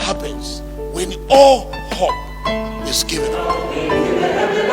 happens when all hope is given up.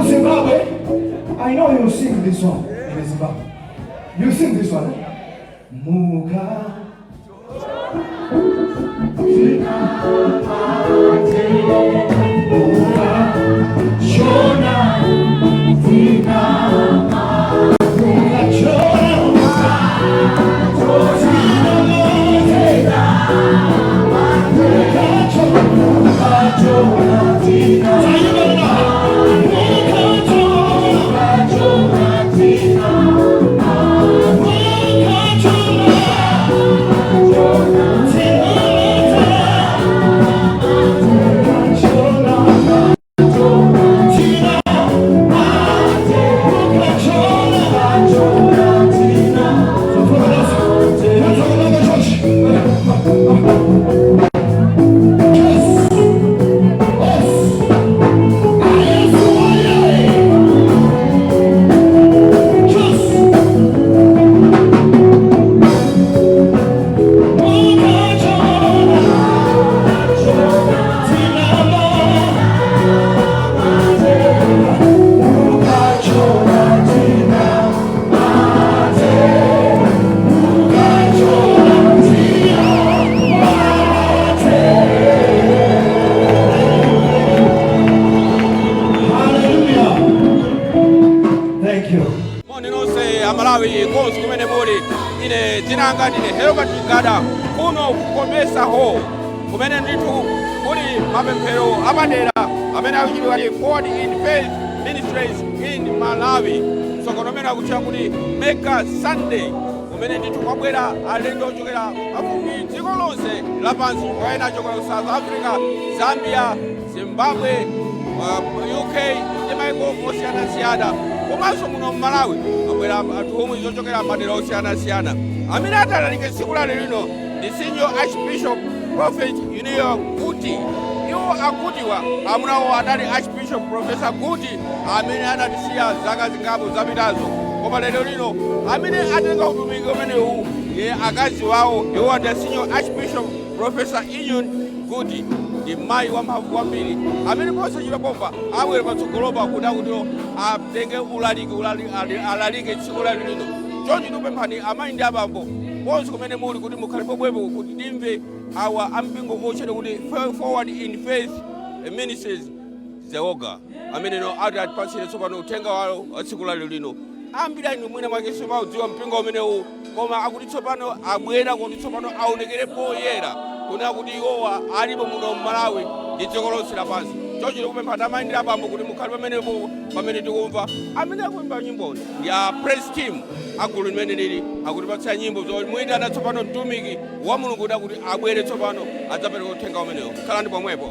Zimbabwe, I know you sing this one in Zimbabwe. You sing this one. Muka. Komesa ho kumene ndithu kuli Mapemphero apadera amene akuchitidwa Forward in Faith Ministries in Malawi. Msokonomena akuchira kuti Mega Sunday kumene ndithu kwabwera alendo ochokera pafupi dziko lonse lapansi, kwaena achokera South Africa, Zambia, Zimbabwe, mpingo osiyanasiyana komanso muno m'Malawi abwera atumwi zochokera madera osiyanasiyana amene atalalike tsiku la lero ndi Senior Archbishop Prophet Uniyo Kuti. Iwo akutiwa amunawo adali Archbishop Professor Kuti amene anatisiya zaka zingapo zapitazo, koma lero lino amene atenga utumiki umenewu ye akazi wawo iwo ndi Senior Archbishop Professor Union Kuti, ndi mayi wamphamvu kwambiri amene posachita pompa abwera patsogolopa kuda kuti atenge alalike tsiku la lero. Chonchi tupemphani amayi ndi abambo ponse kumene muli kuti mukhale pomwepo kuti timve awa ampingo ochedwa kuti Forward in Faith Ministries Zewoga amene ati atipasire tsopano uthenga wawo wa tsiku la lero. Ambiri anu mwina mwakenso maudziwa mpingo umenewu, koma akuti tsopano abwera kuti tsopano aonekere poyera kuna kuti iwowa alipo muno m'Malawi ndi dziko lonse lapansi. Chonchi tikupempha amayi ndi abambo kuti mukhale pamenepo pamene tikumva amene akuimba nyimbo ya praise team agulu limene lili akutipatsa nyimbo zomuyitana tsopano mtumiki wa Mulungu kuti abwere tsopano adzapereka uthenga umenewo. Khalani pomwepo.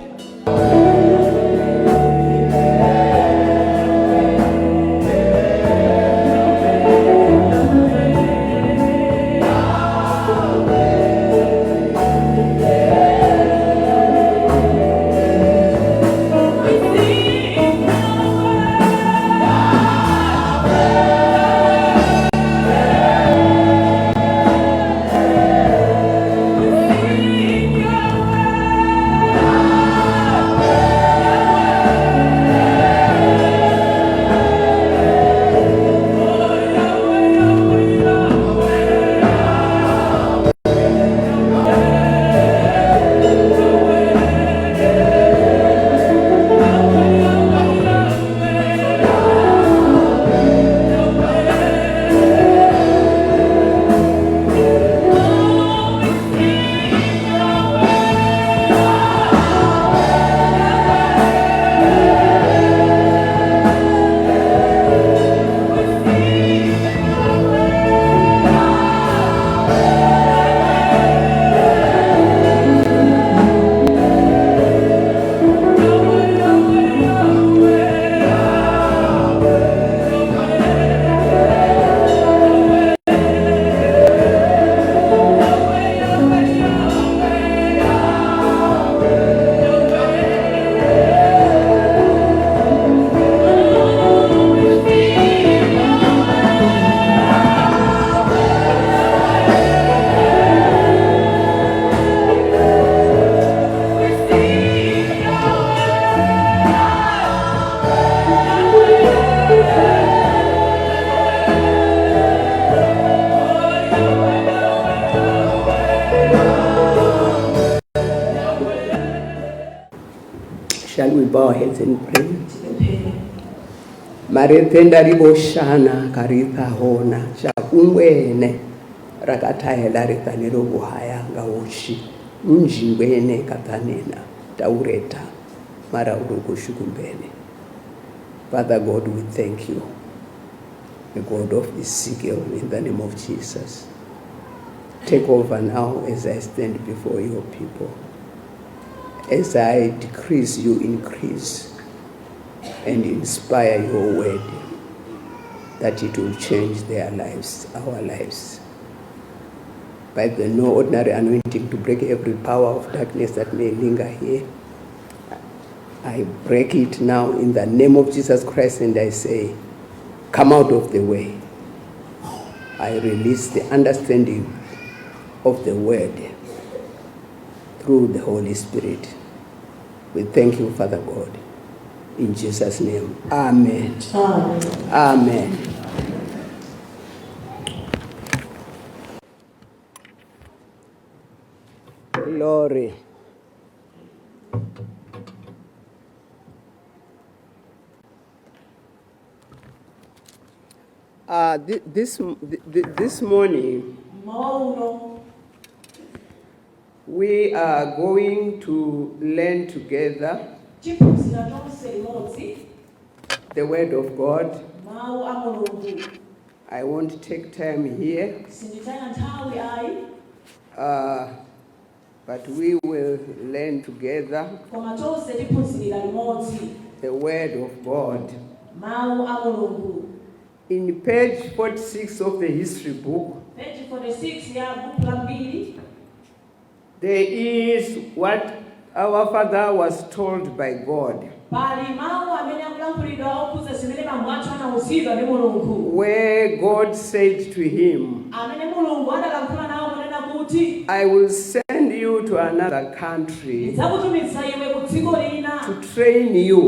Shall we bow our heads and pray? Marethenda riboshana karitha hona shakungwene rakatayela rithaniro buhaya ngawoshi unjingwene katanena taureta mara urukushukumbene. Father God, we thank you, the God of Ezekiel, in the name of Jesus. Take over now as I stand before your people. As I decrease, you increase, and inspire your word that it will change their lives, our lives. By the no ordinary anointing to break every power of darkness that may linger here, I break it now in the name of Jesus Christ, and I say, come out of the way. I release the understanding of the word through the Holy Spirit. We thank you, Father God. In Jesus' name, amen. Amen. Amen. Glory. This morning, we are going to learn together the Word of God. I won't take time here, but we will learn together the Word of God Mau a Mulungu. In page 46 of the history book, Page 46 ya buku la mbili. there is what our father was told by God, Pali mau amene akulankhulidwa okuza zimene mamwacho anawuzidwa ndi Mulungu. where God said to him, Amene Mulungu adalankhula nawo kunena kuti I will send you to another country ndidzakutumiza iwe ku dziko lina to train you,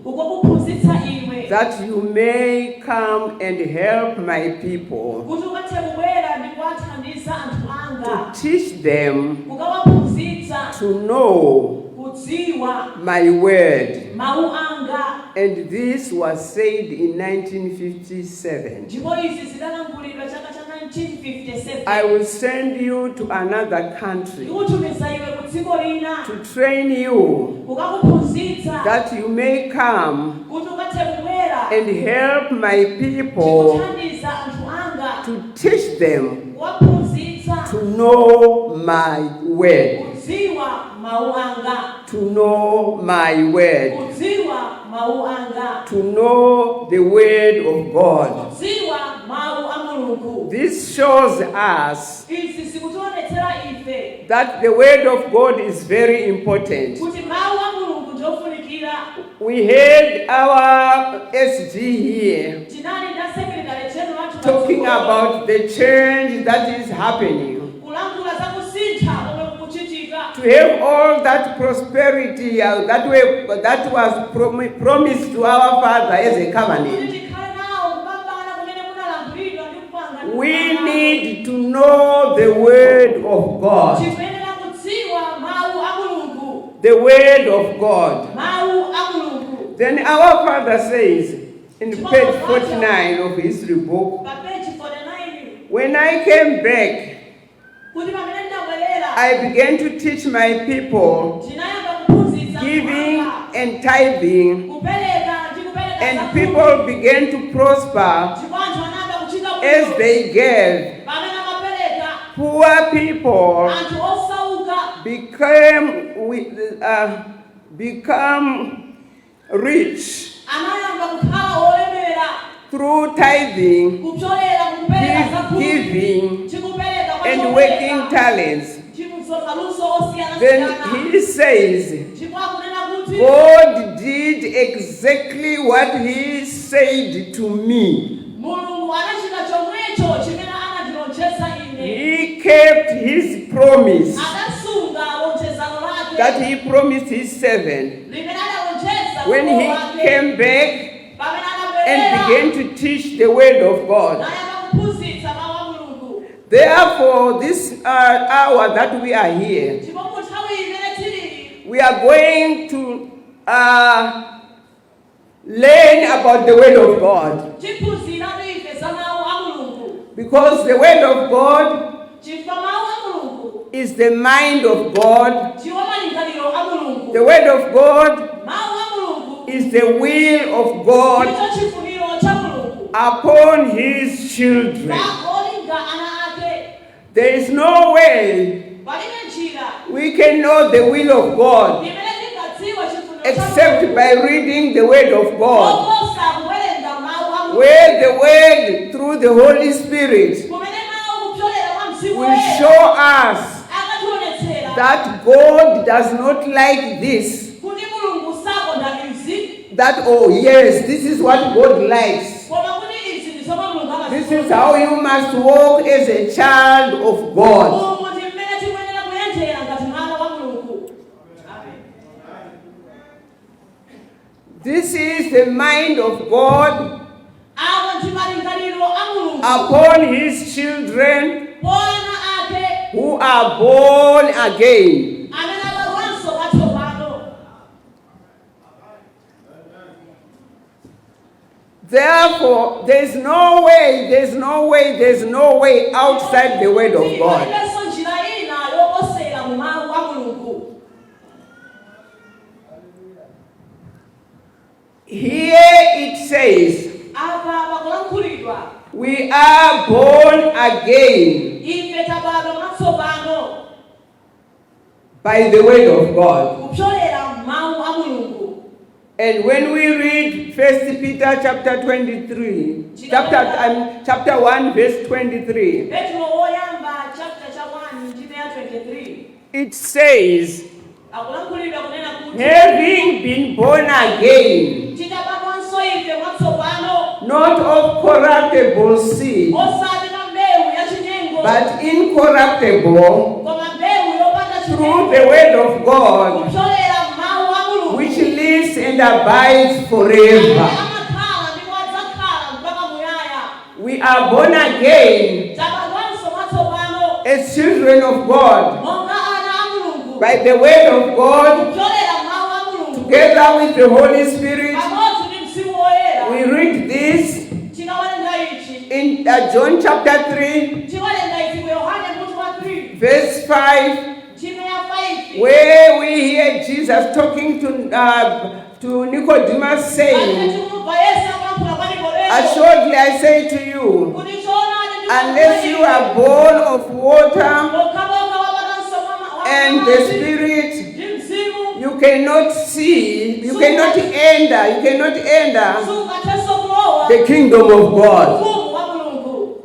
ukukuphunzitsa iwe that you may come and help my people, kuti ukathe kubwera ndi kuwathandiza anthu anga, to teach them kukawaphunzitsa to know kudziwa my word. mawu anga. And this was said in 1957. Ndipo izi zidalankhulidwa chaka cha 1957. I will send you to another country Ndikutumiza iwe ku dziko lina to train you, kukakuphunzitsa that you may come kuti ukathe kubwera and help my people, ndikuthandiza anthu anga, to teach them kuwaphunzitsa to know my word. kudziwa mawu anga, To know my word. kudziwa mawu anga, To know the word of God. kudziwa mawu a Mulungu. This shows us Izi zikutionetsera ife that the word of God is very important. kuti mawu a Mulungu ndiofunikira. We had our SG here Tinali nda sekretary general wathu talking patsogolo, about the change that is happening. kulankhula za kusintha komwe kukuchitika. To have all that prosperity that was promised to our father as a covenant. Kuti tikhale nawo kupambana kumene kunalankhulidwa ndi kupanga ndi We kupambana. need to know the word of God. Tikuyenera kudziwa mawu a Mulungu, The word of God. mawu a Mulungu. Then our father says in page 49 of history book, Pa page 49 when I came back, kuti pamene ndabwerera I began to teach my people tinayamba kuphunzitsa giving kupanga, and tithing, kupereka ndi kupereka and zakudya. people began to prosper Ndipo anthu anayamba kuchita as bwino. they gave. Pamene amapereka, Poor people anthu osauka become rich anayamba kukhala olemera through tithing, kupyolera kupereka zakudya giving, ndi kupereka kwa and chopereka, working talents. ndi msonkhaluso osiyana-siyana. Then he says, Ndipo akunena kuti God did exactly what he said to me. Mulungu anachita chomwecho chimene anandilonjeza ine. He kept his promise Adasunga lonjezano lake that he promised his servant limene adalonjeza when he wake. came back Pamene and anabwerera, began to teach the word of God. nayamba kuphunzitsa mawu a Mulungu. Therefore, this hour that we are here, Ndipo mu nthawi imene tili, we are going to learn about the word of God. tiphunziratu ife za mawu a Mulungu. Because the word of God Chifukwa mawu a Mulungu is the mind of God. ndiwo malingaliro a Mulungu. The word of God Mawu a Mulungu is the will of God ndicho chifuniro cha Mulungu upon his children. pa olinga ana ake. There is no way Palibe njira we can know the will of God imene tingadziwe chifuniro cha except Mulungu by reading the word of God, koposa kuwerenga mawu a Mulungu. where the word through the Holy Spirit Kumene mawu kupyolera mwa Mzimu will Woyera show us akationetsera that God does not like this. kuti Mulungu sakonda izi, That, oh yes, this is what God likes. koma kuti izi ndi zomwe Mulungu This is how you must walk as a child of God. Umu ndi mmene tikuyenera kuyendera ngati mwana wa Mulungu. This is the mind of God Awa ndi malingaliro a Mulungu upon his children poana ake who are born again. amene abadwanso kwatsopano. Therefore, there's no way outside the word of God. Palibenso njira ina yoposera mu mawu a Mulungu. Here it says, Apa pakulankhulidwa we are born again ife tabadwa mwatsopano by the word of God. kupyolera mawu a Mulungu. And when we read 1 1 Peter chapter 23, chapter 1 verse 23. Petro woyamba chapter cha 1 ndime ya 23. It says, Akulankhulidwa kunena kuti having been born again, tidabadwanso ife mwatsopano not of corruptible seed, osati na mbewu ya chinyengo but incorruptible, koma mbewu yopanda through chinyengo the word of God, kupyolera mawu a Mulungu which lives and abides forever. amakhala ndipo adzakhala mpaka muyaya. We are born again Tabadwanso mwatsopano as children of God monga ana a Mulungu by the word of God, kupyolera mawu a Mulungu together with the Holy Spirit. pamodzi ndi mzimu woyera. We read this Tikawerenga ichi in John chapter 3, tiwerenga ichi ku Yohane mutu wa 3 verse 5, ndime ya 5 where we hear Jesus talking to Nicodemus saying, Pakumva Yesu akamphula kwa Nikodemo assuredly I say to you, kuti choonadi unless you are born of water okhaboka wabatanso mwa and the Spirit, ndi mzimu you cannot enter sungathenso kulowa the kingdom of God. ufumu wa Mulungu.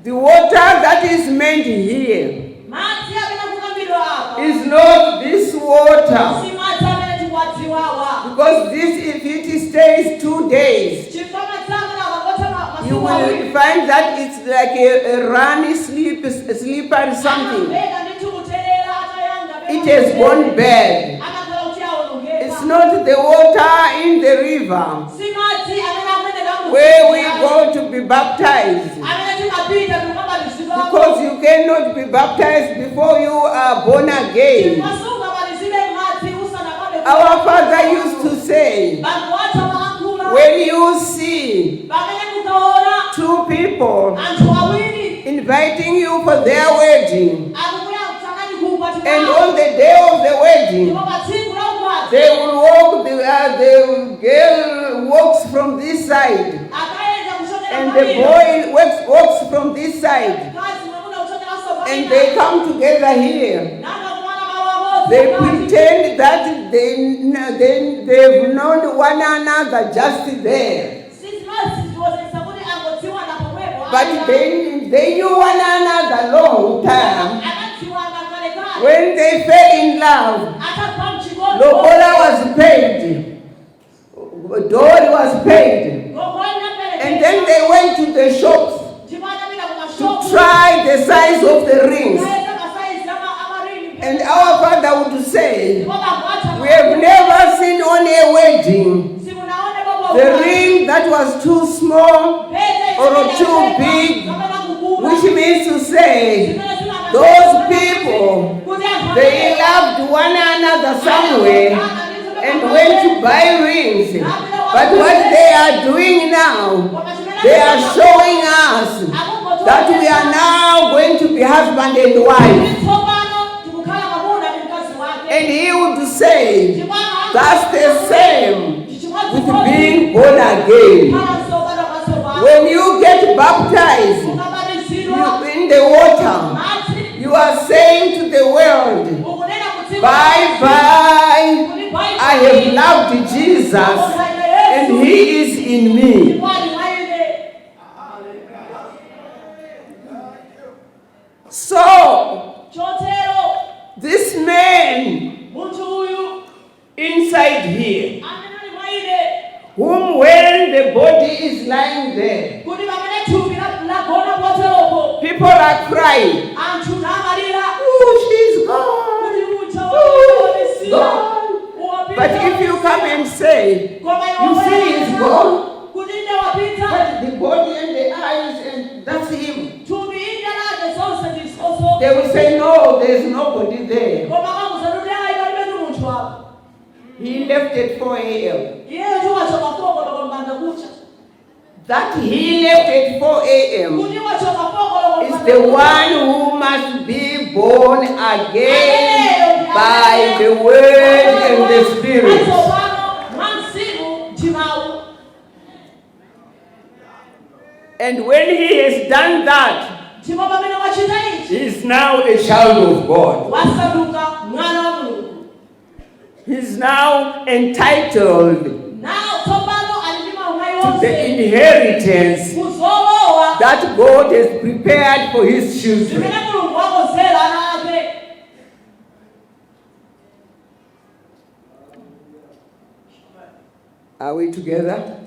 The water that is meant here Madzi amene akukambidwa apa is not this water, si madzi amene tikuwadziwawa, because if it stays 2 days, chifukwa madzi amene akangotha you masiku will awiri find that it's like a runny slippery something. amapeka ndi tikuterera atayanga It has gone bad. amakhala kuti awonongeka. It's not the water in the river Si madzi amene akumeneka where we go to be baptized, amene timapita tikukabatizidwa because you cannot be baptized before you are born again. chifukwa sungabatizidwe madzi usanakabe. Our father used to say, Bantu athu amalankhula when you see pamene mukaona two people anthu awiri inviting you for their wedding, akubwera kutsakani kukwati and on the day of the wedding, ndipo pa tsiku la ukwati they will walk, the girl walks from this side, akayenda kuchokera and the boy walks from this side, kazi mwamuna kuchokera and they come together here. nanga kumana malo amodzi They pretend that they've known one another just there. sisi madzi tiwozesa kuti angodziwana pomwepo But they knew one another long time. akadziwana kalekale When they fell in love, akapha mchikondi lobola was paid, dowry was paid, and then they went to the shops to try the size of the rings. And our father would say, we have never seen on a wedding the ring that was too small or too big, which means to say, those people, they loved one another somewhere and went to buy rings. But what they are doing now, they are showing us that we are now going to be husband and wife. And he would say, that's the same with being born again. When you get baptized in the water, you are saying to the world, bye-bye, I have loved Jesus and he is in me. So, this man inside here, whom when the body is lying there, people are crying, oh, she's gone, oh, she's gone. But if you come and say, you see he's gone, but the body and the eyes, and that's him. They will say, no, there's nobody there. He left at 4 a.m. That he left at 4 a.m. is the one who must be born again by the word and the spirit. And when he has done that, he is now a child of God. He is now entitled the inheritance that God has prepared for his children. Are we together?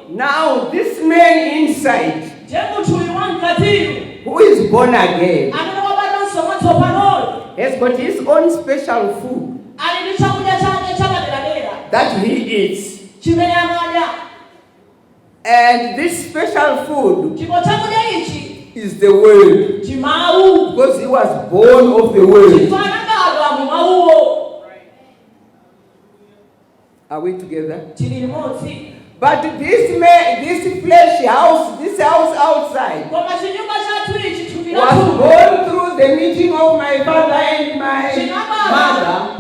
Now, this man inside, who is born again, has got his own special food that he eats. And this special food is the word, because he was born of the word. Are we together? But this man, this flesh house, this house outside, was born through the meeting of my father and my mother.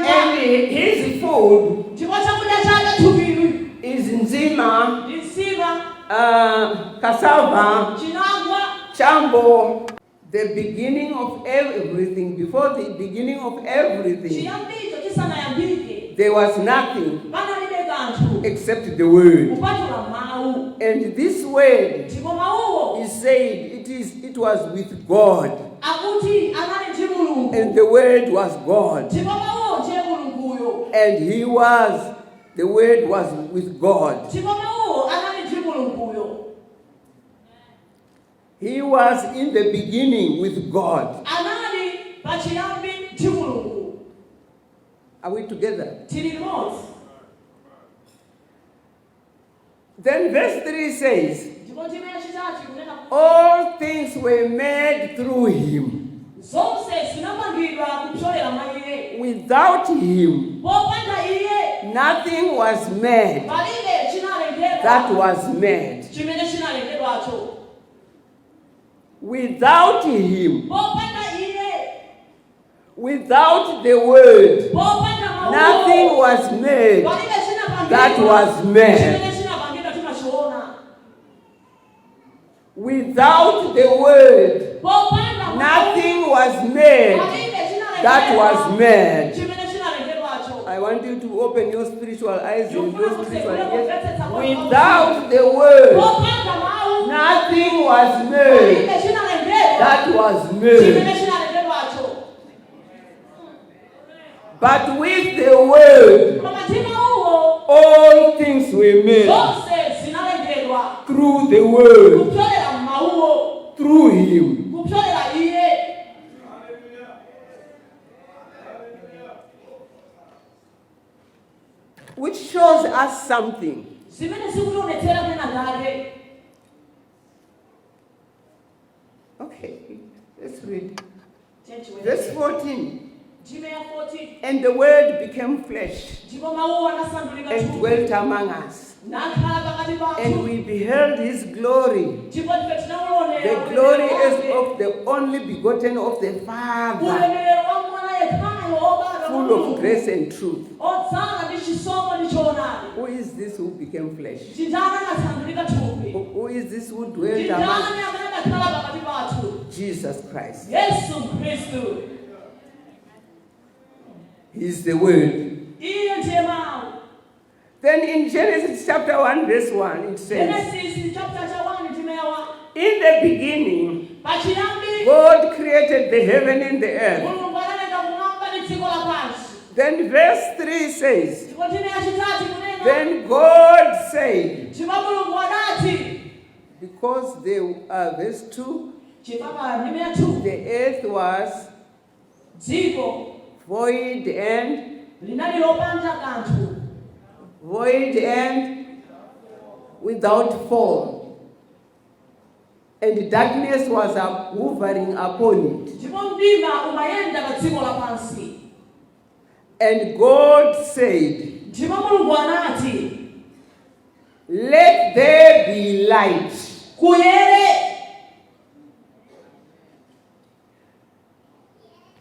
And his food is nzima, cassava, chambo. The beginning of everything, before the beginning of everything, there was nothing except the word. And this word is said it was with God. And the word was God. And the word was with God. He was in the beginning with God. Are we together? Then verse 3 says, all things were made through him. Without him, nothing was made that was made. Without him, without the word, nothing was made that was made. Without the word, nothing was made that was made. I want you to open your spiritual eyes and your spiritual ears. Without the word, nothing was made that was made. But with the word, all things were made. Through the word, through him. Which shows us something. Okay, let's read. Verse 14. And the word became flesh and dwelt among us. And we beheld his glory, the glory as of the only begotten of the Father, full of grace and truth. Who is this who became flesh? Who is this who dwelt among us? Jesus Christ. He is the word. Then in Genesis chapter 1 verse 1 it says, in the beginning, God created the heaven and the earth. Then verse 3 says, then God said, because verse 2, the earth was void and without form, and darkness was hovering upon it. And God said, let there be light.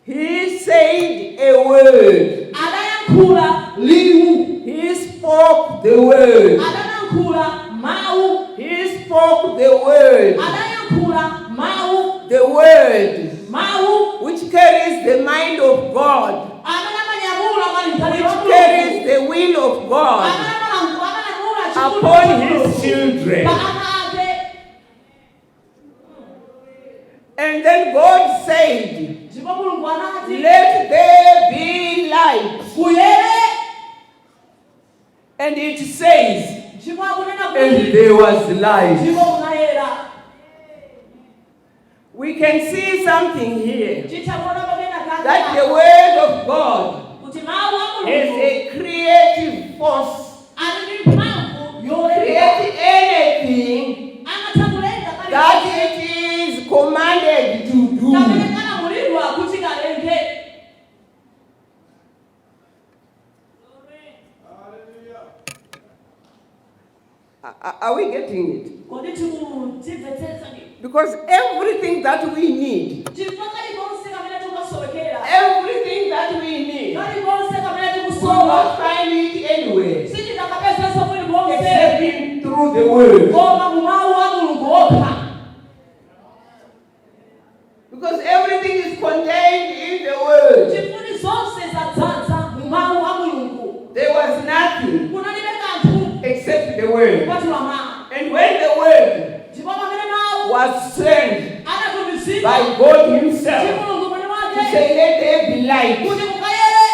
He said a word. He spoke the word. He spoke the word. The word which carries the mind of God, which carries the will of God, children. pa ana ake. And then God said, Ndipo Mulungu anati let there be light. kuyere. And it says, Ndipo akunena and kuti there was light. ndipo kunayera. We can see something here, Chitabona pamene that the word of God kuti mawu a is Mulungu a creative force. ali ndi mphamvu yolenga. Create anything Angatha kulenga that kale it is commanded to do. kamene kanamulidwa kuti kalenge. Are we getting it? Kodi timvetsetsa ndi Because everything that we need, chifukwa kalikonse kamene tikasowekera, everything that we need, kalikonse kamene we will tikusowa not find it anywhere sitikakapezesa kuli konse except through the word. koma mu mawu a Mulungu okha. Because everything is contained in the word. Chifukwa zonse zadzaza mu mawu a Mulungu. There was nothing Kunalibe kanthu except the word. kupatula mawu. And when the word Ndipo pamene mawu was sent anatumizidwa by God ndi himself Mulungu mwini to wake say, let there be light, kuti kukayere,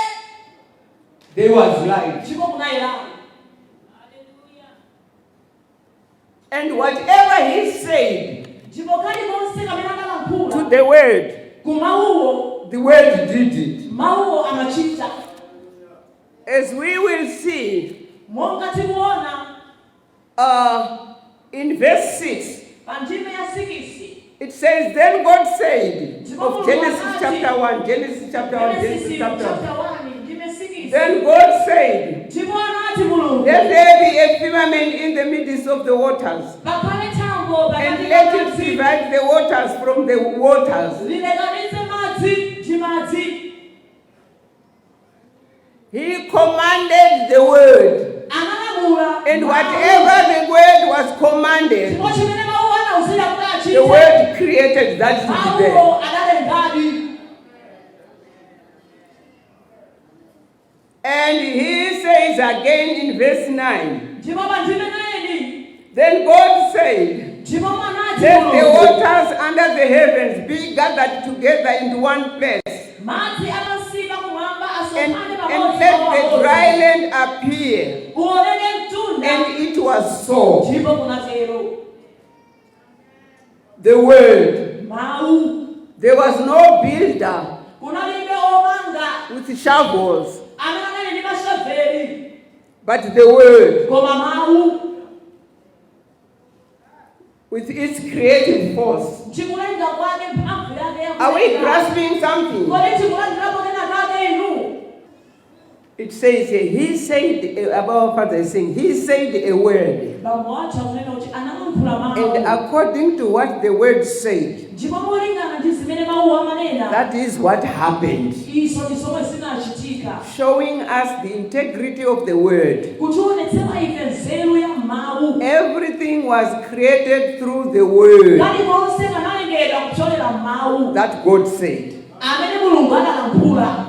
there was light. ndipo kunayera. And whatever he said Ndipo kalikonse kamene to analankhula the word, ku mawuwo, the word did it. mawuwo amachita. As we will see Monga tikuona in verse 6, pa ndime ya 6, it says, then God said, of Genesis chapter 1, Genesis chapter 1, Genesis Genesis chapter 1. chapter 1 ndime 6. Then God said, Ndipo anati Mulungu, let there be a firmament in the midst of the waters, pakhale thambo and pakati let pa it madzi, divide the waters from the waters. lilekanitse madzi ndi madzi. He commanded the word, Analamula and mawu. whatever the word was commanded, Ndipo chimene mawu anawuzira kuti achite, the word created that to be there. mawuwo analengadi. And he says again in verse 9, Ndipo pa ndime 9, then God said, ndipo anati let the Mulungu, waters under the heavens be gathered together into one place, madzi apansi kumwamba and asonkhane pamodzi let the pamodzi. dry land appear. Uoneke mtunda. And it was so. Ndipo kunatero. The word. Mawu. There was no builder Kunalibe omanga with shovels, amene anali ndi mashaveli, but the word koma mawu with its creative force. chikulenga kwake mphamvu yake ya Are we kulenga. grasping something? Kodi chikulandirapo kena kake inu? It says here, he said, about Father is saying, he said a word. Bambo acha kunena kuti analankhula mawu. And according to what the word said, Ndipo molingana ndi zimene mawu amanena, that is what happened. iso ndi zomwe zinachitika. Showing us the integrity of the word. Kutionetsera ife nzeru ya mawu. Everything was created through the word Kalikonse kanalengedwa kupyolera mawu that God said. amene Mulungu analankhula.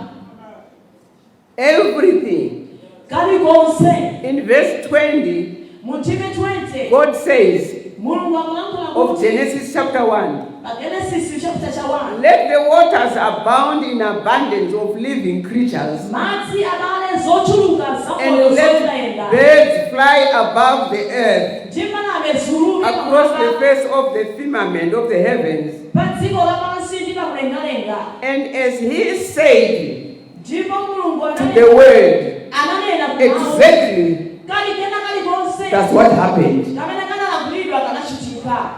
Everything. Kalikonse. In verse 20, Mu ndime 20, God says Mulungu akulankhula of kuti Genesis chapter 1, pa Genesis chapter cha 1, let the waters abound in abundance of living creatures, madzi abale zochuluka and zamoyo let zoyenda. birds fly above the earth, Ndimanabe zulubi across the pamwamba face of the firmament of the heavens. pa dziko lapansi ndi pakulengalenga. And as he said Ndipo Mulungu to the word, ananena ku mawu. exactly Kali kena kalikonse that's what happened. kamene kanalangulidwa kanachitika.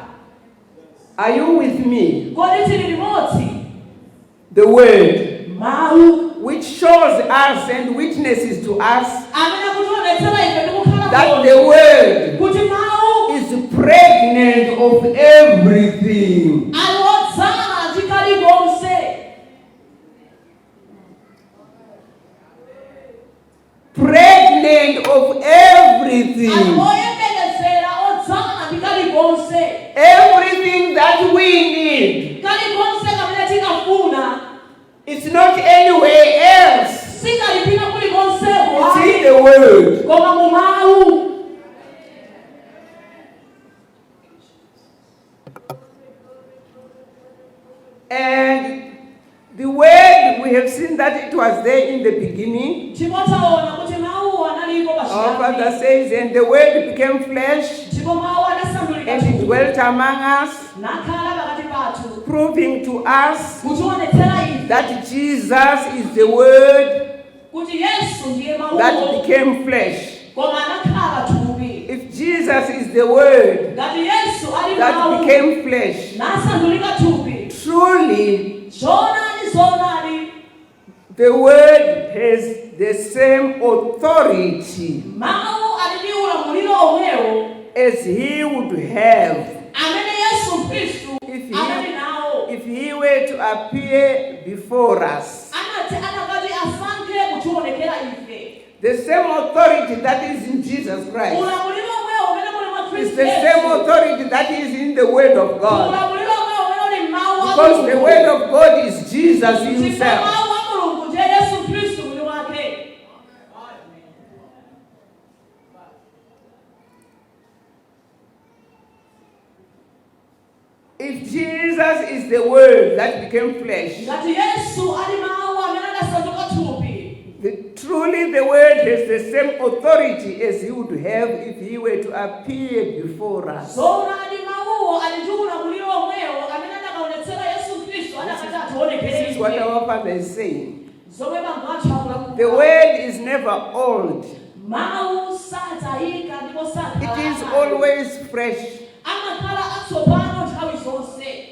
Are you with me? Kodi tili limodzi? The word, Mawu which shows us and witnesses to us amene akutionetsera ife ndi kukhala that moyo. the word Kuti mawu is pregnant of everything. alodzala ndi kalikonse. Pregnant of everything. Oyembekezera odzala ndi kalikonse. Everything that we need. Kalikonse kamene tikafuna It's not anywhere else. sikalipita kulikonse It's in kuhali the word. koma mu mawu. we have seen that it was there in the beginning. Timotaona kuti mawu analipo Our Father pachiyambi. says, and the word became flesh Ndipo mawu anasandulika and it thupi. dwelt among us, Nakhala pakati pathu. proving to us Kutionetsera ife that Jesus is the word kuti Yesu ndiye that mawuwo became flesh. koma anakhala thupi. If Jesus is the word Ngati Yesu ali that mawu became flesh, nasandulika thupi. truly Zonani. the word has the same authority Mawu ali ndi ulamuliro omwewo as he would have amene Yesu Khristu if anali nawo. if he were to appear before us. Anakati asankhe kutionekera ife. The same authority that is in Jesus Christ Ulamuliro omwewo umene muli mwa is Khristu the same authority that is in the word of God. Ulamuliro omwewo umene uli m'mawu a Because the Mulungu. word of God is Jesus Ndipo himself. mawu a Mulungu ndiye Yesu Khristu mwini wake. If Jesus is the word that became flesh, Ngati Yesu ali mawu amene anasanduka thupi. truly the word has the same authority as he would have if he were to appear before us. Zonani mawuwo ali ndi ulamuliro omwewo amene anakaonetsera Yesu Khristu adakati ationekere This is what ife. our Father is saying. Zomwe bambo athu akulamuka. The word is never old. Mawu sadzayika ndipo It sakhala. is always fresh. Amakhala atsopano nthawi zonse.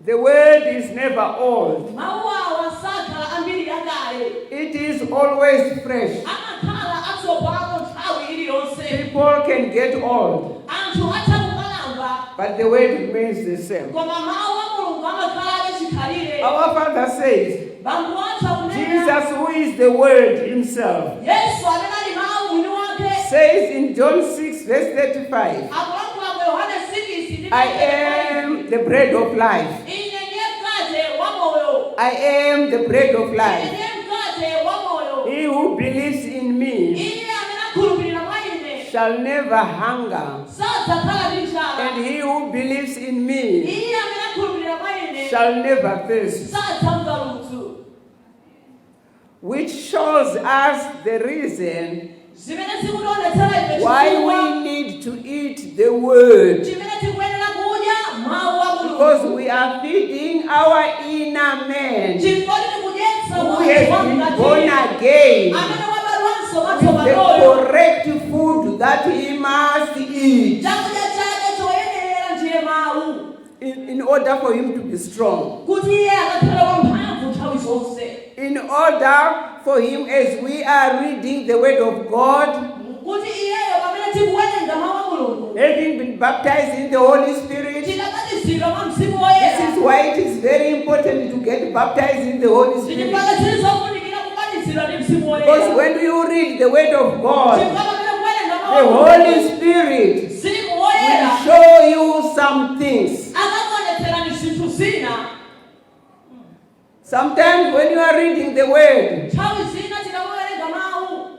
The word is never old. Mawu awa sakhala ambiri yakale. It is always fresh. Amakhala atsopano nthawi iliyonse. People can get old, Anthu atha kukalamba. but the word remains the same. Koma mawu a Mulungu amakhala achikhalire. Our Father says, Bambo athu akunena. Jesus, who is the word himself, Yesu amene ali mawu mwini wake. says in John 6, verse 35, Akulankhula kwa Yohane 6 I am the bread of life. Ine ndiye mkate wa moyo. I am the bread of Ine life. ndiye mkate wa moyo. He who believes in me Iye amene akhulupirira mwa ine shall never hunger, sadzakhala ndi njala. and he who believes in me Iye amene akhulupirira mwa ine shall never thirst. sadzamva ludzu. Which shows us the reason Zimene zikutionetsera ife why chifukwa we need to eat the word. chimene tikuyenera kudya mawu a Mulungu. Because we are feeding our inner man Chifukwa tikudyetsa who munthu has wa been mkati born again amene wabadwanso with the matsopanoyo. correct food that he must eat Chakudya chake choyenera ndiye mawu. in order for him to be strong. Kuti iye akakhale wamphamvu nthawi zonse. In order for him, as we are reading the word of God, Kuti iyeyo pamene tikuwerenga mawu a Mulungu having been baptized in the Holy Spirit, tikabatizidwa mwa Mzimu this Woyera. is why it is very important to get baptized in the Holy Spirit. Chifukwa tilizofunikira kubatizidwa ndi Mzimu Because Woyera. when you read the word of God, Chifukwa pamene kuwerenga the mawu a Mulungu, Holy Spirit Mzimu will Woyera show you some things. akakuonetserani zinthu zina. Sometimes when you are reading the word, Nthawi zina tikawerenga mawu,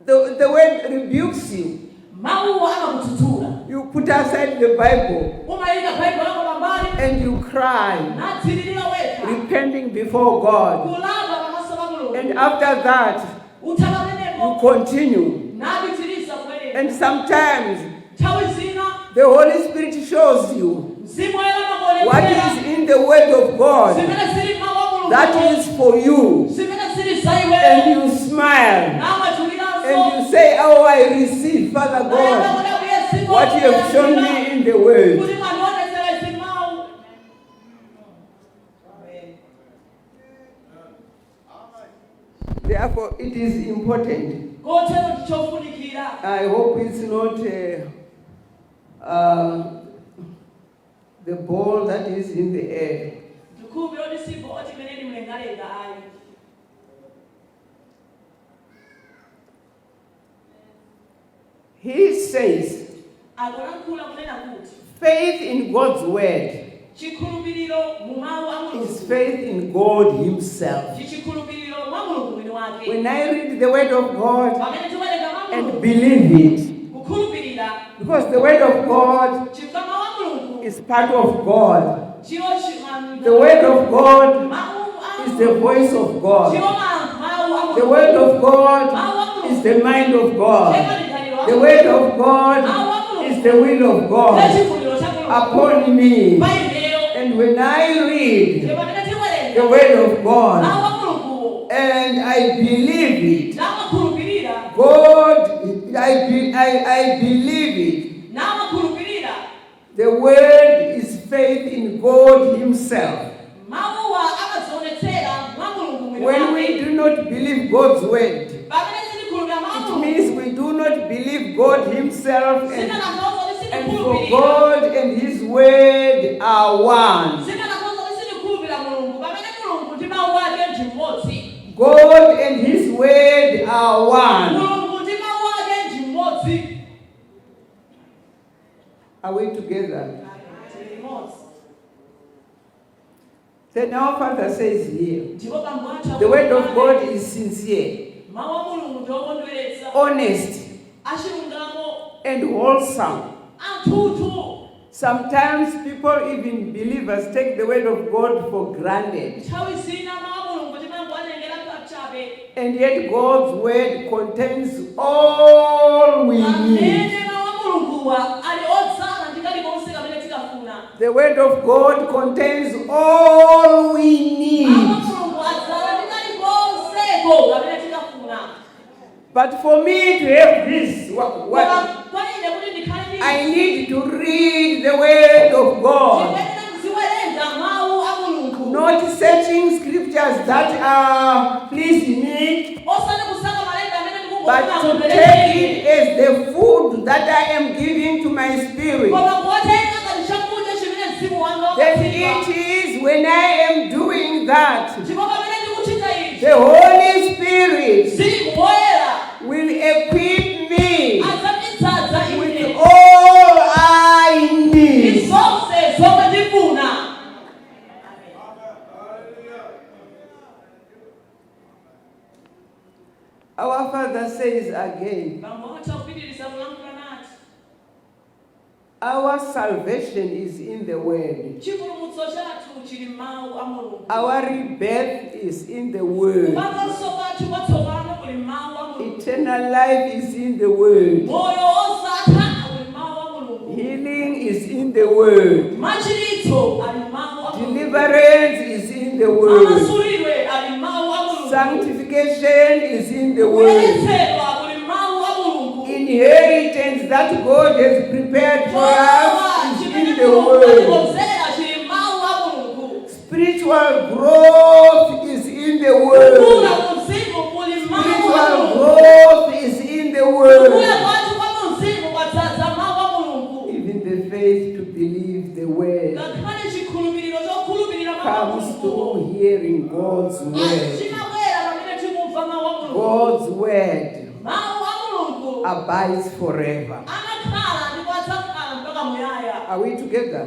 the word rebukes you. mawuwo amakudzudzula. You put aside the Bible Umayika Baibulo lako pambali, and you cry, nadziririra wekha, repenting before God. kulapa pamaso pa Mulungu. And after that, Uthala you pamenepo, continue. napitiriza kuwerenga. And sometimes Nthawi zina the Holy Spirit shows you Mzimu Woyera what amakuonetsera is in the word of God zimene zili mawu a Mulungu. that is for you. Zimene zili za iwe. And you smile Namachuliranso. and you say, oh, I receive, Father God, what you have shown me in the word. Kuti mandionetsera izi mawu. Therefore, it is important. Kotero chichofunikira. I hope it's not the ball that is in the air. Ndikumbira kuti si ball imene mlengalenga ayi. He says, Akulankhula kunena kuti faith in God's word chikhulupiriro mu mawu a Mulungu. is faith in God himself. Chikhulupiriro mwa Mulungu mwini wake. When I read the word of God Pamene tiwerenga mawu a and Mulungu, believe it, kukhulupirira because the word of God chifukwa mawu a Mulungu is part of God. chiwo chimamira. The word of God Mawu a is the voice of God. The The word of God is the mind of God. The word of God is the will of God upon me. And when I read the word of God and I believe it, I believe it. The word is faith in God Himself. When we do not believe God's word, it means we do not believe God Himself, and for God and His word are one. God and His word are one. Are we together? Then our Father says here, the word of God is sincere, honest, and wholesome. Sometimes people, even believers, take the word of God for granted. And yet God's word contains all we need. The word of God contains all we need. But for me to have this, I need to read the word of God. Not searching scriptures that are pleasing me, but to take it as the food that I am giving to my spirit. That it is when I am doing that, the Holy Spirit will equip me with all I need. Our Father says again, our salvation is in the Word. Our rebirth is in the Word. Eternal life is in the Word. Healing is in the Word. Deliverance is in the Word. Sanctification is in the Word. Inheritance that God has prepared for us is in the Word. Spiritual growth is in the Word. Spiritual growth is in the Word. Even the faith to believe the Word comes through hearing God's Word. God's Word abides forever. Are we together?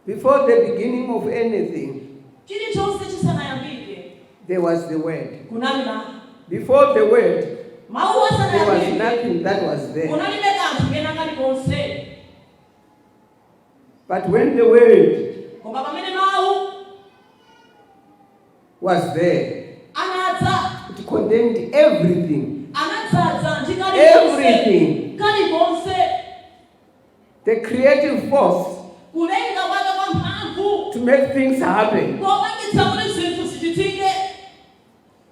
Before the beginning of anything, there was the Word. Before the Word, there was nothing that was there. But when the Word was there, it contained everything. Everything. The creative force to make things happen.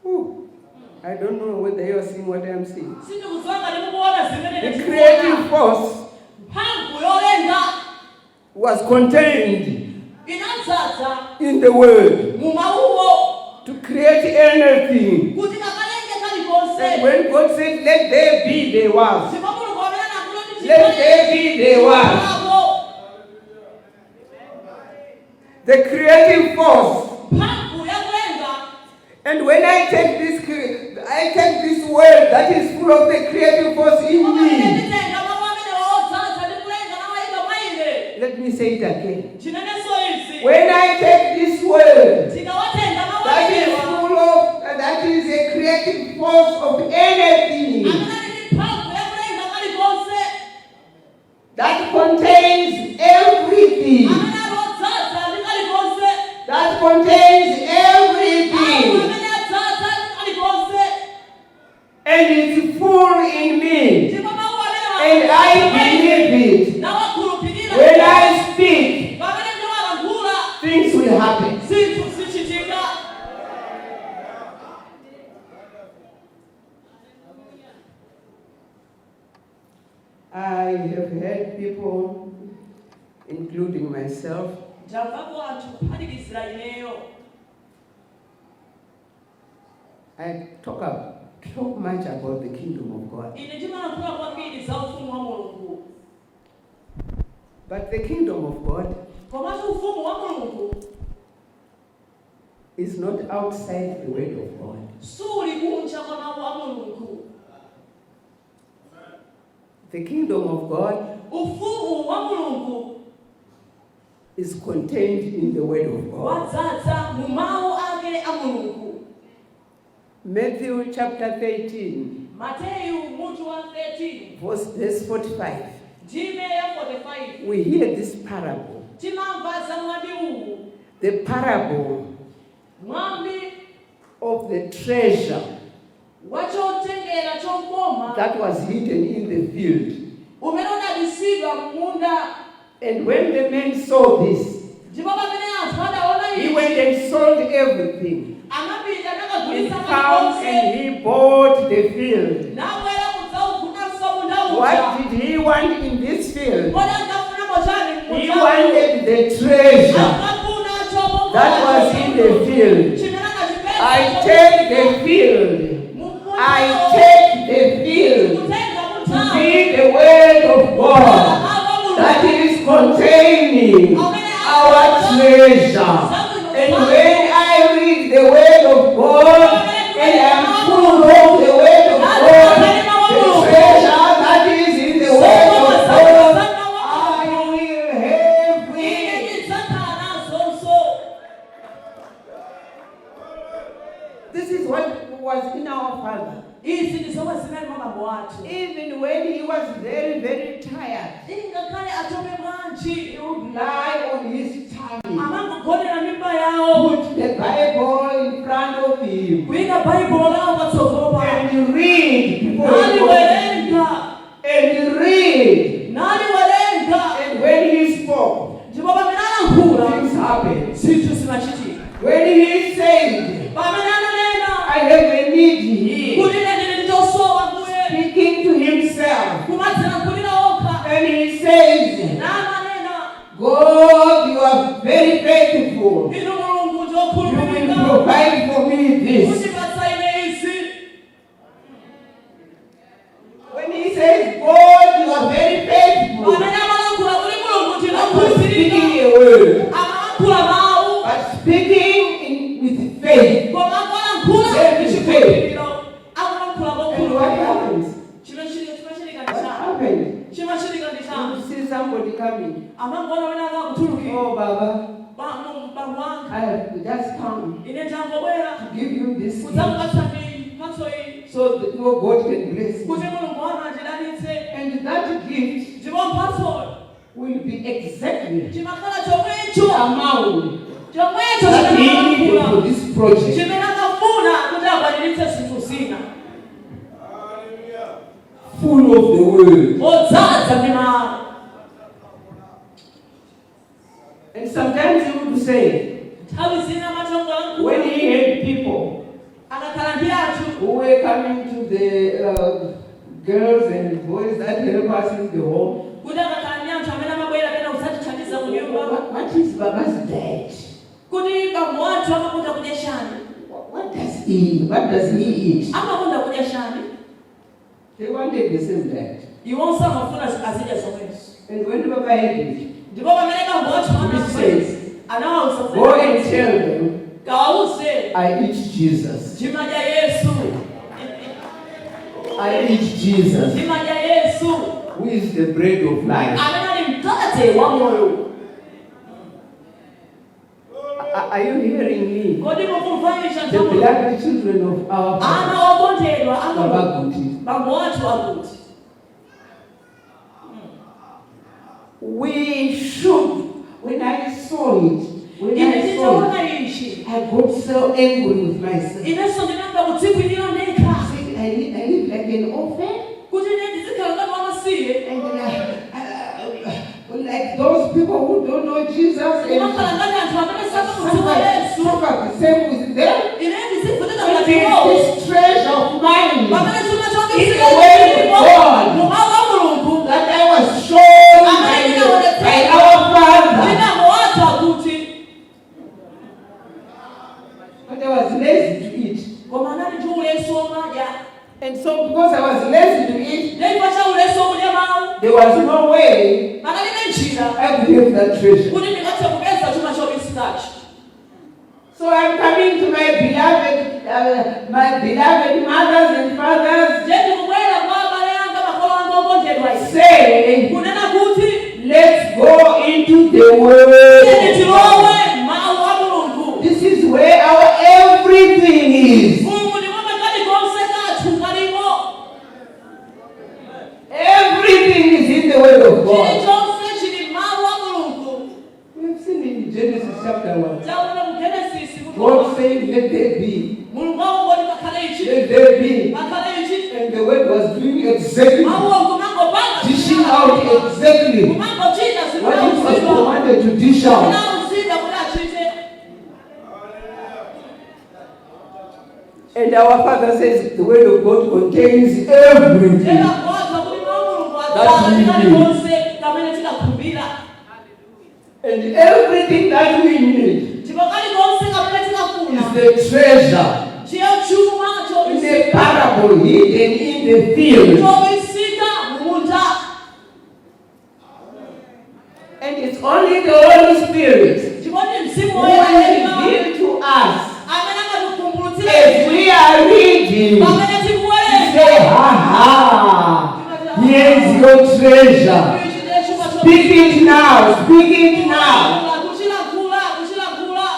Ooh, I don't know whether you are seeing what I am seeing. The creative force was contained in the Word to create anything. And when God said, let there be, there was. Let there be, there was. The creative force. And when I take this word that is full of the creative force in me. Let me say it again. When I take this word that is full of, that is a creative force of anything that contains everything, that and it's full in me, and I believe it. When I speak, things will happen. I have heard people, including myself, I talk much about the kingdom of God. But the kingdom of God is not outside the word of God. The kingdom of God is contained in the word of God. Matthew chapter 13, verse 45. We hear this parable. The parable of the treasure that was hidden in the field. And when the man saw this, he went and sold everything. He found and he bought the field. What did he want in this field? He wanted the treasure that was in the field. I take the field. I take the field to be the word of God that is containing our treasure. And when I read the word of God and I'm full of the word of God, the treasure that is in the word of God, I will have it. This is what was in our father. Even when he was very, very tired, he would lie on his tummy, put the Bible in front of him, and read before he and read. And when he spoke, things happened. When he said, I have a need here, speaking to himself, and he says, God, you are very faithful. You will provide for me this. When he says, God, you are very faithful, not speaking a word, but speaking with faith. Faith. And what happens? You see somebody coming. Oh, Baba, I have just come to give you this gift so that your God can bless you. And that gift will be exactly the amount that he needed for this project. Full of the word. And sometimes he would say, when he had people who were coming to the girls and boys that help us in the home, what is Baba's diet? What does he eat? They wanted the same diet. And when Baba had it, he says, go and tell them, I eat Jesus. I eat Jesus, who is the bread of life. Are you hearing me? The beloved children of our Father. We should. When I saw it, I got so angry with myself. I kumakhala ngati anthu amene samamudziwa Yesu suffer the same with them. inendi zivutika It ngati is iwo this treasure of mine pamene chuma in the word of God mumawu wa Mulungu that I was shown by our Father. ndinamuwatha kuti But I was lazy to eat. koma anali ndi ulesi womadya And so because I was lazy to eat, ndeipa cha ulesi wokudya mawu there was no way panalibe njira I could have that treasure. kuti ndingathe kupeza chuma chobisikachi. So I'm coming to my beloved mothers and fathers, Jendi kubwera kwa abale anga makolo anga okondedwa say, kunena kuti let's go into the Word. tiyeni tilowe mawu a Mulungu. This is where our everything is. Mulungu ndi momwe kalikonse kathu kalimo. Everything is in the Word of God. Chilichonse chili mawu a Mulungu. We've seen in Genesis chapter 1. Taona mu Genesis God saying, let there be. Mulungu awongoti pakhale ichi Let there be. pakhale ichi And the Word was doing exactly, mawu kumangopanga dishing out exactly kumangochita what it was zikunauzidwa commanded to dish out. kunauzidwa kuti achite. And our Father says the Word of God contains everything. Tera kwaza kuti mawu Mulungu That's adzala me. kalikonse kamene tikakhumbira. And everything that we need Ndipo kalikonse kamene tikafuna is the treasure chiyo chuma in the chobisika parable hidden in the field. chobisika munda. And it's only the Holy Spirit Ndipo ndi mzimu who woyera will reveal to us amene akatikumbulutsira as we are reading. pamene Say, tikuwerenga ha, here's your treasure. Speak it now, speak it now. kuchilagula.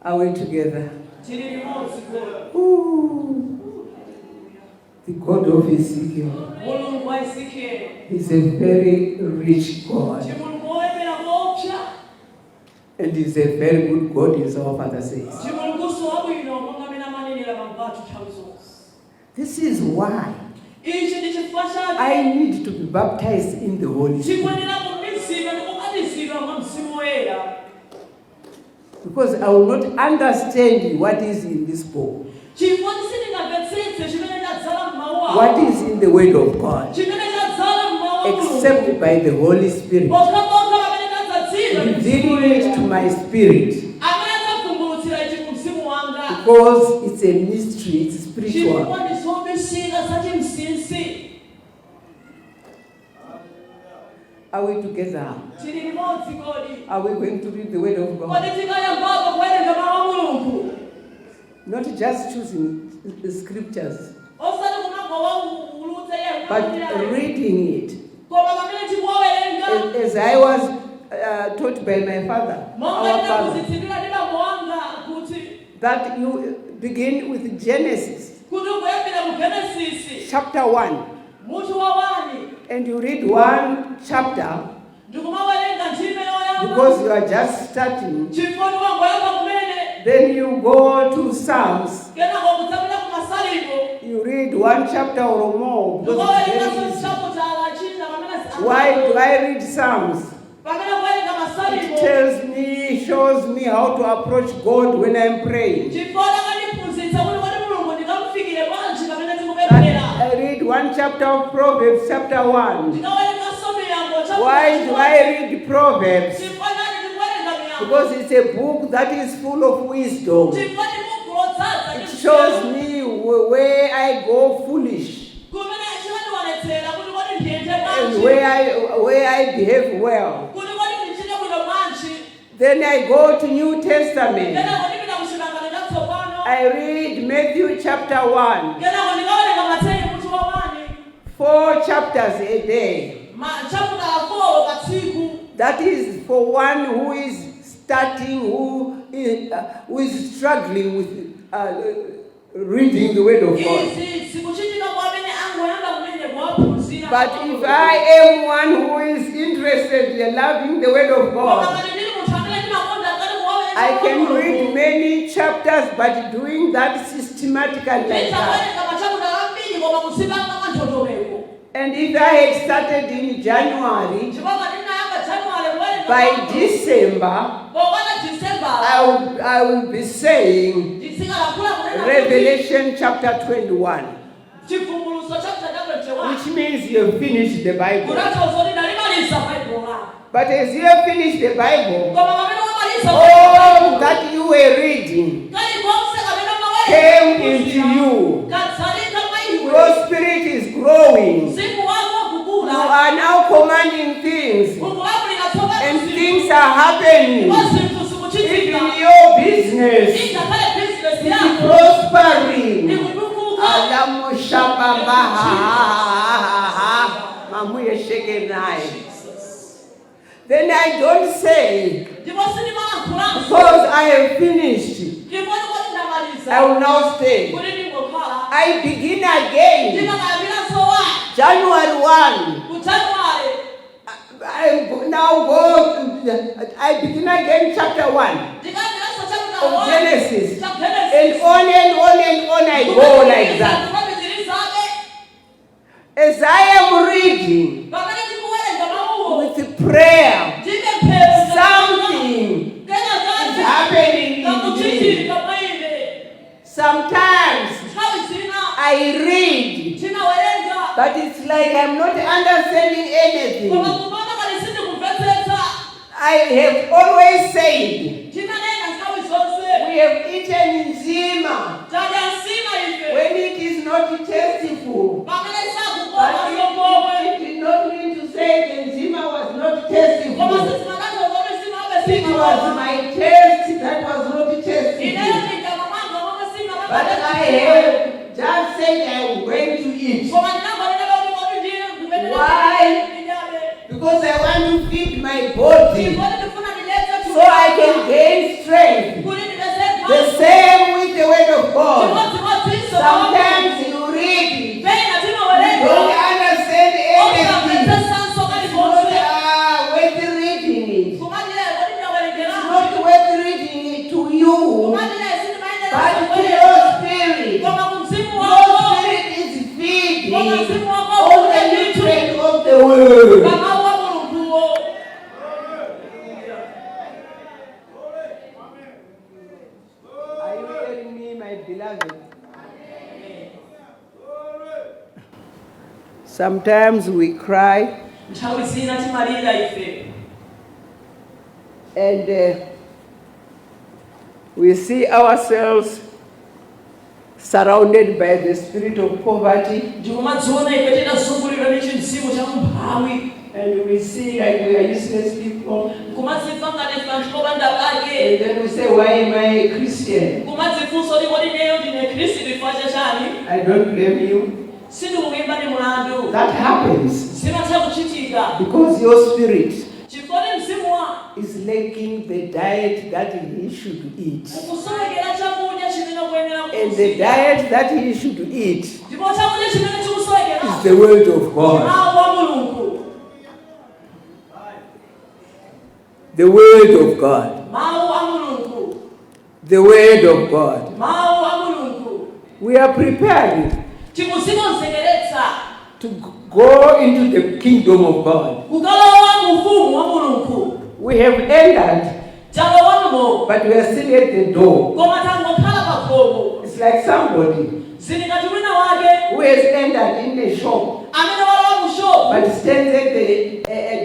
Are we together? Tili limodzi kule. Ooh. The God of Ezekiel Mulungu wa Ezekiel is a very rich God. ndi Mulungu wolemera kuopsa And is a very good God, as our Father says. ndi Mulunguso wabwino monga amene amanenera pambuyo pathu nthawi zonse. This is why Ichi ndi chifukwa chake I need to be baptized in the Holy Spirit. tikuyenera kubatizidwa ndi kubatizidwa mwa Mzimu Woyera. Because I will not understand what is in this book, Chifukwa sindingamvetsetse chimene chadzala m'mawu awa. what is in the Word of God, Chimene chadzala m'mawu a Mulungu. except by the Holy Spirit, Pokhapokha pamene chadzazidwa ndi Mzimu revealing it to Woyera. my spirit. Amene adzavumbulutsira ichi ku mzimu wanga. Because it's a mystery, it's spiritual. Chifukwa ndi zobisika zachimsinsi. Are we together? Tili limodzi kodi. Are we going to read the Word of God? Kodi tikayambapo kuwerenga mawu a Mulungu. Not just choosing the scriptures, Osati kumangowawulutsa yeye but kumatirani. reading it. Koma pamene tikuwawerenga. As I was taught by my father, Monga our father, ndinakuzitsidwira ndi bambo wanga kuti that you begin with Genesis kuti ukuyambira mu Genesis chapter 1, mutu wa 1 and you read one chapter ndikumawerenga ndime yoyamba because you are just starting. chifukwa ndiwangoyamba kumene Then you go to Psalms, kenako kudzapita ku Masalimo you read one chapter or more. Because it's ndikumawerenganso very easy. chaputala china pamene Why do I read Psalms? pamene kuwerenga It Masalimo tells me, shows me how to approach God when I'm praying. chifukwa akandiphunzitsa kuti kodi Mulungu ndikamufikire bwanji pamene And tikupemphera. I read one chapter of Proverbs, chapter 1. Ndikawerenganso miyambo Why do I read Proverbs? chifukwa chani ndikuwerenga miyambo Because it's a book that is full of wisdom. chifukwa ndi buku lodzaza ndi It shows nzeru. me where I go foolish kumene chimandiwonetsera kuti kodi ndiyende and bwanji where I behave well. kuti kodi ndichite bwino bwanji. Then I go to New Testament. Kenako ndipita ku chipangano chatsopano. I read Matthew chapter 1, Kenako ndikawerenga Mateyu mutu wa 1 4 chapters a day. chaputala 4 pa tsiku. That is for one who is starting, who is struggling with reading the Word of God. Izi sikuchitika kwa amene angoyamba kumene kuwaphunzira. But if I am one who is interested in loving the Word of Koma God, ngati ndili munthu amene ndimakonda ngati kuwawerenga I can Mulungu. read many chapters, but doing that systematically like that. Ndidzawerenga machaputala ambiri koma kusipanga manthoto And if I had started in January, by December, I will be saying Revelation chapter 21, which means you have finished the Bible. But as you have finished the Bible, all that you were reading came into you. Your spirit is growing. You are now commanding things, and things are happening. Even your business is prospering. Then I don't say, because I have finished, I will now stay. I begin again. January 1. I begin again chapter 1 of Genesis. And on and on and on I go like that. As I am reading with prayer, something is happening in me. Sometimes I read, but it's like I'm not understanding anything. I have always said, we have eaten nzima when it is not tasteful. But it did not mean to say the nzima was not tasteful. It was my taste that was not tasteful. But I have just said I am going to eat. Why? Because I want to feed my body so I can gain strength. The same with the word of God. Sometimes you read it, you don't understand anything. It's not worth reading it. It's not worth reading it to you, but to your spirit. Your spirit is feeding all the nutrients of the word. Sometimes we cry and we see ourselves surrounded by the spirit of poverty. And we see like we are useless people. And then we say, why am I a Christian? I don't blame you. That happens because your spirit is lacking the diet that he should eat. And the diet that he should eat is the word of God. The word of God. The word of God. We are preparing to go into the kingdom of God. We have entered, but we are still at the door. It's like somebody who has entered in the shop, but stands at the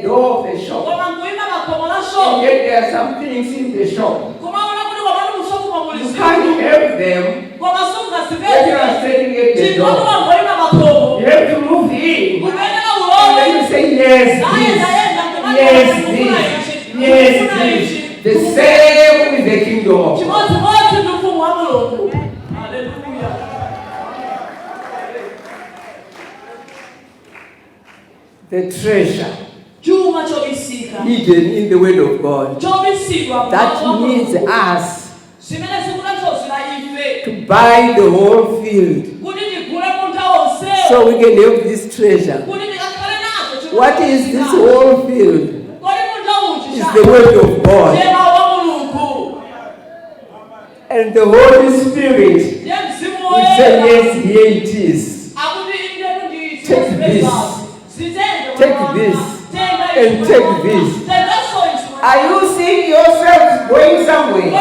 door of the shop. And yet there are some things in the shop. You can't help them when you are standing at the door. You have to move in. And then you say, yes, this. Yes, this. The same with the kingdom of God. The treasure hidden in the word of God that needs us to buy the whole field so we can have this treasure. What is this whole field? It's the word of God. And the Holy Spirit will say, yes, here it is. Take this. take this, and take this. Are you seeing yourself going somewhere?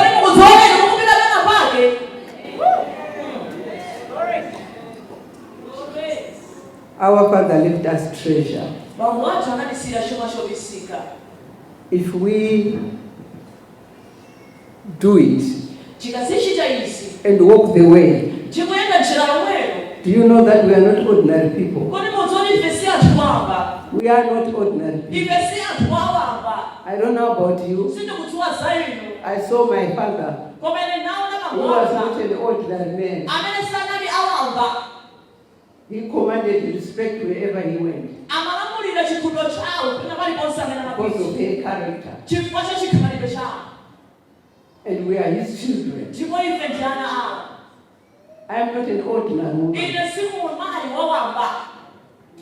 Our Father left us treasure. If we do it and walk the way, do you know that we are not ordinary people? We are not ordinary people. I don't know about you. I saw my father. He was not an ordinary man. He commanded respect wherever he went because of their character. And we are his children. I am not an ordinary woman.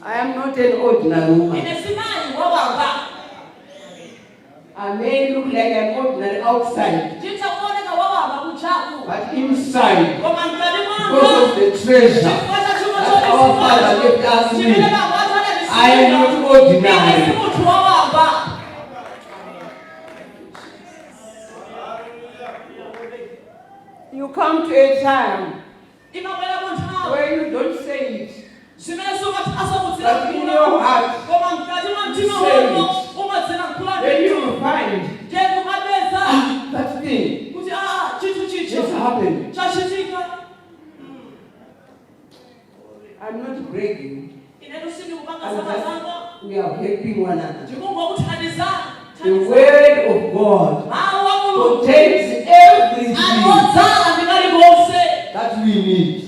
I am not an ordinary woman. I may look like an ordinary outside, but inside, because of the treasure that our Father left us with, I am not ordinary. You come to a time where you don't say it, but in your heart, you say it. Then you will find that thing just happened. I'm not bragging. We are helping one another. The word of God contains everything that we need.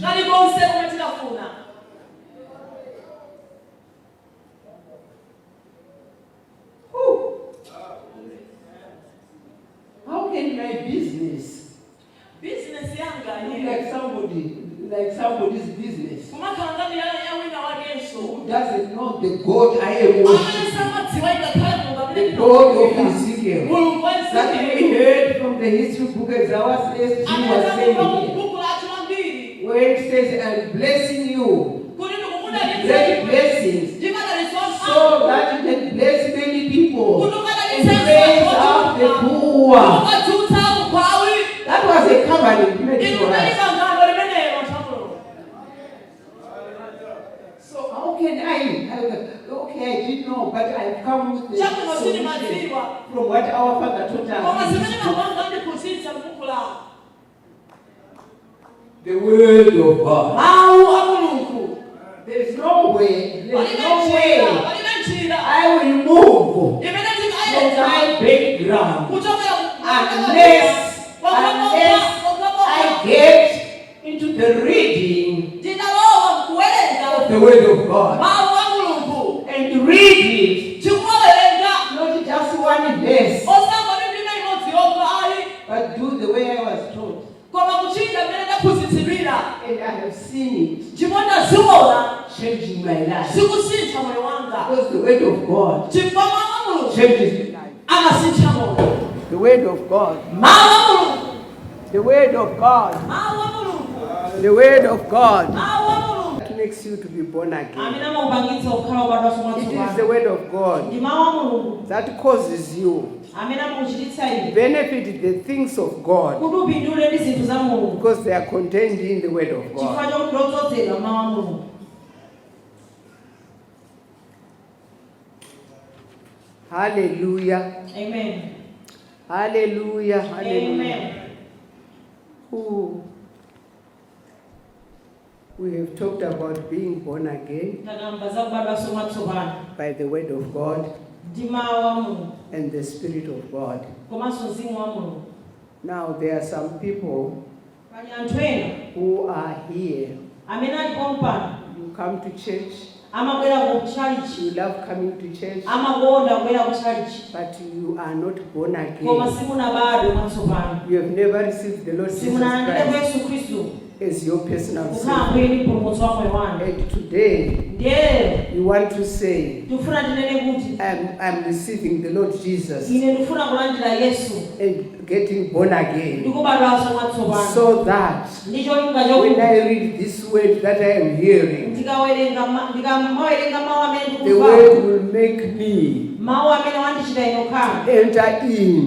How can my business look like somebody's business who doesn't know the God I am worshiping, the God of Ezekiel, that we heard from the history book as our he was saying here, where it says, I'm blessing you, great blessings, so that you can bless many people and raise up the poor. That was a covenant made for us. So how can I didn't know, but I've come with the solution from what our Father taught us. The word of God. There's no way I will move from my background unless I get into the reading of the word of God and read it, not just one verse, but do the way I was taught. And I have seen it changing my life, because the word of God changes my life. The word of God. The word of God. The word of God that makes you to be born again. It is the word of God that causes you benefit the things of God, because they are contained in the word of God. Hallelujah. Amen. Hallelujah. Hallelujah. Amen. Ooh. We have talked about being born again by the word of God and the Spirit of God. Now there are some people who are here. You come to church. You love coming to church, but you are not born again. You have never received the Lord Jesus Christ as your personal Savior. And today, you want to say, I'm receiving the Lord Jesus and getting born again, so that when I read this word that I am hearing, The word will make me enter in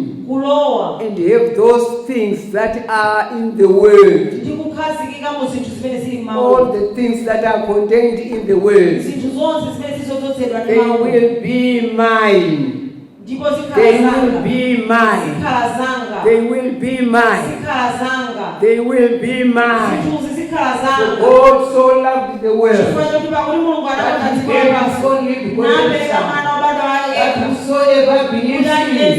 and have those things that are in the word. All the things that are contained in the word, they will be mine. They will be mine. They will be mine. They will be mine. For God so loved the world that He gave His only begotten Son, that whosoever believes in Him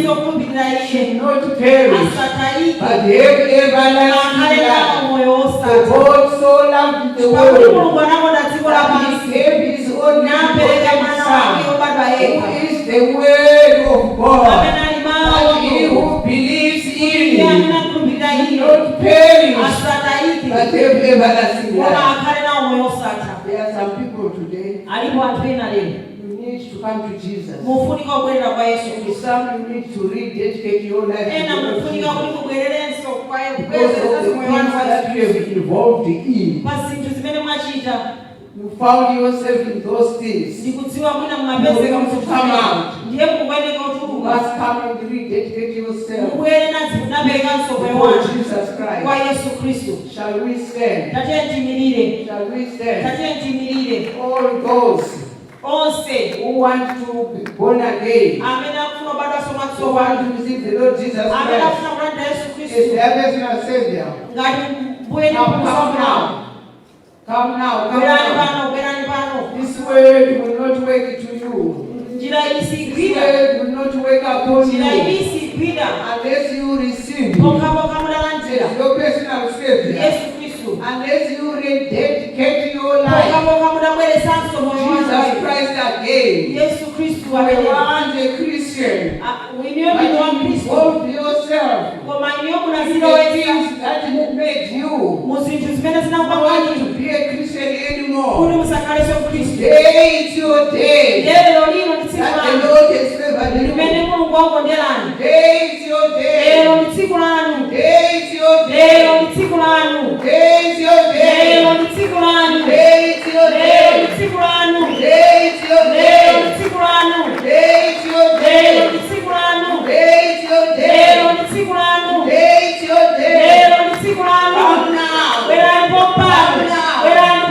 should not perish, but have everlasting life. For God so loved the world that He gave His only begotten Son, who is the Word of God, that he who believes in Him should not perish, but have everlasting life. There are some people today, you need to come to Jesus. Some you need to rededicate your life to God, because of the things that you have involved in. You found yourself in those things. You want to come out. You must come and rededicate yourself to Jesus Christ. Shall we stand? Shall we stand? All those who want to be born again, who want to receive the Lord Jesus Christ as their personal Savior, come now. Come now, come now. This word will not work to you. This word will not work upon you unless you receive Him as your personal Savior. Unless you rededicate your life to Jesus Christ again. You are a Christian, but you involve yourself in the things that made you not want to be a Christian anymore. Today is your day that the Lord has favored you. Today is your day. Today is your day. Today is your day. Today is your day. Today is your day. Today is your day. Today is your day. Today is your day. Come now. Come now. Come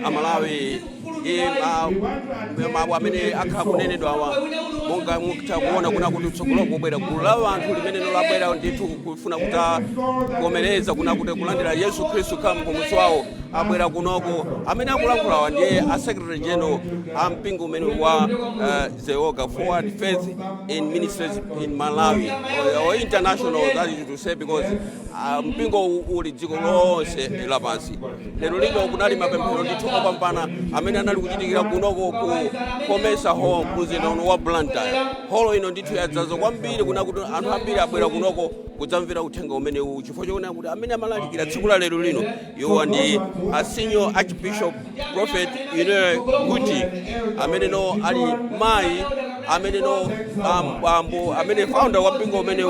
Amalawi amene akhala kunenedwa awa monga mukutakuona kuna kuti tsogolo kubwera gulu la anthu limene labwera ndithu kufuna kukomereza kuna kuti kulandira Yesu Khristu kama mpulumutsi wawo abwera kunoko amene akulankhulawa ndiye a Secretary General ampingo umene wa the Yoga Forward Faith in Ministries in Malawi or international, that is to say, because mpingo uli dziko lonse lapansi. Lero lino kunali mapemphero ndithu opambana amene anali kuchitikira kunoko ku Komesa Hall mzinda wa Blantyre. Holo ino ndithu yadzaza kwambiri kuna kuti anthu ambiri abwera kunoko kudzamvera uthenga umene chifukwa chokona kuti amene amalalikira tsiku la lero lino iwo ndi a Senior Archbishop Prophet Kuti amene no ali mayi amene no ambo amene founder wa mpingo umene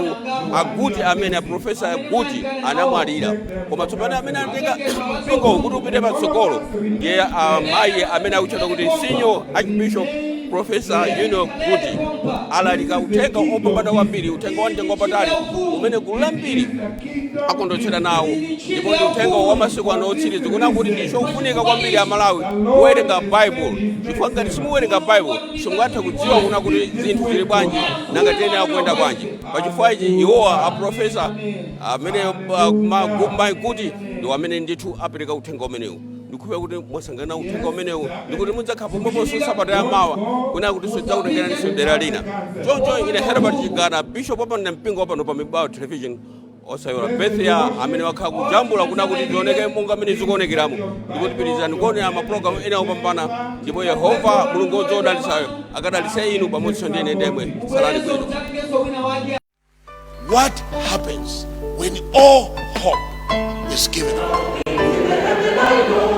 Aguti amene Professor Guti anamwalira koma tsopano amene anateka mpingo kuti upite patsogolo ndiye mayi amene akuchita kuti Senior Archbishop Professor kuti alalika uthenga opambana kwambiri, uthenga wa mtengo wapatali umene gulu lambiri akondwetsera nawo, ndipo ndi uthenga wa masiku ano otsiriza kuna kuti ndichofunika kwambiri Amalawi kuwerenga Bible, chifukwa ngati simuwerenga Bible simungathe kudziwa kuna kuti zinthu zili bwanji nanga tiyenera kuyenda bwanji. Pachifukwa ichi iwowa Professor amene kuti ndi amene ndithu apereka uthenga umenewu. Ndikupempha kuti mwasangana uthenga umenewu ndikuti mudzakhala pomweponso sabata ya mawa kuna kuti sidzautengeraniso dera lina. Choncho ine Herbert Chigana, Bishop wapanda mpingo wapano pa Mibawo Television osayola Bethia amene wakhala kujambula kuna kuti tioneke monga amene zikuonekeramo, ndikuti pirizani kuonera mapulogalamu ena opambana, ndipo Yehova Mulungu wodzodalitsayo akadalitse inu pamodzi ndi ine ndemwe. Salani bwino. What happens when all hope is given up?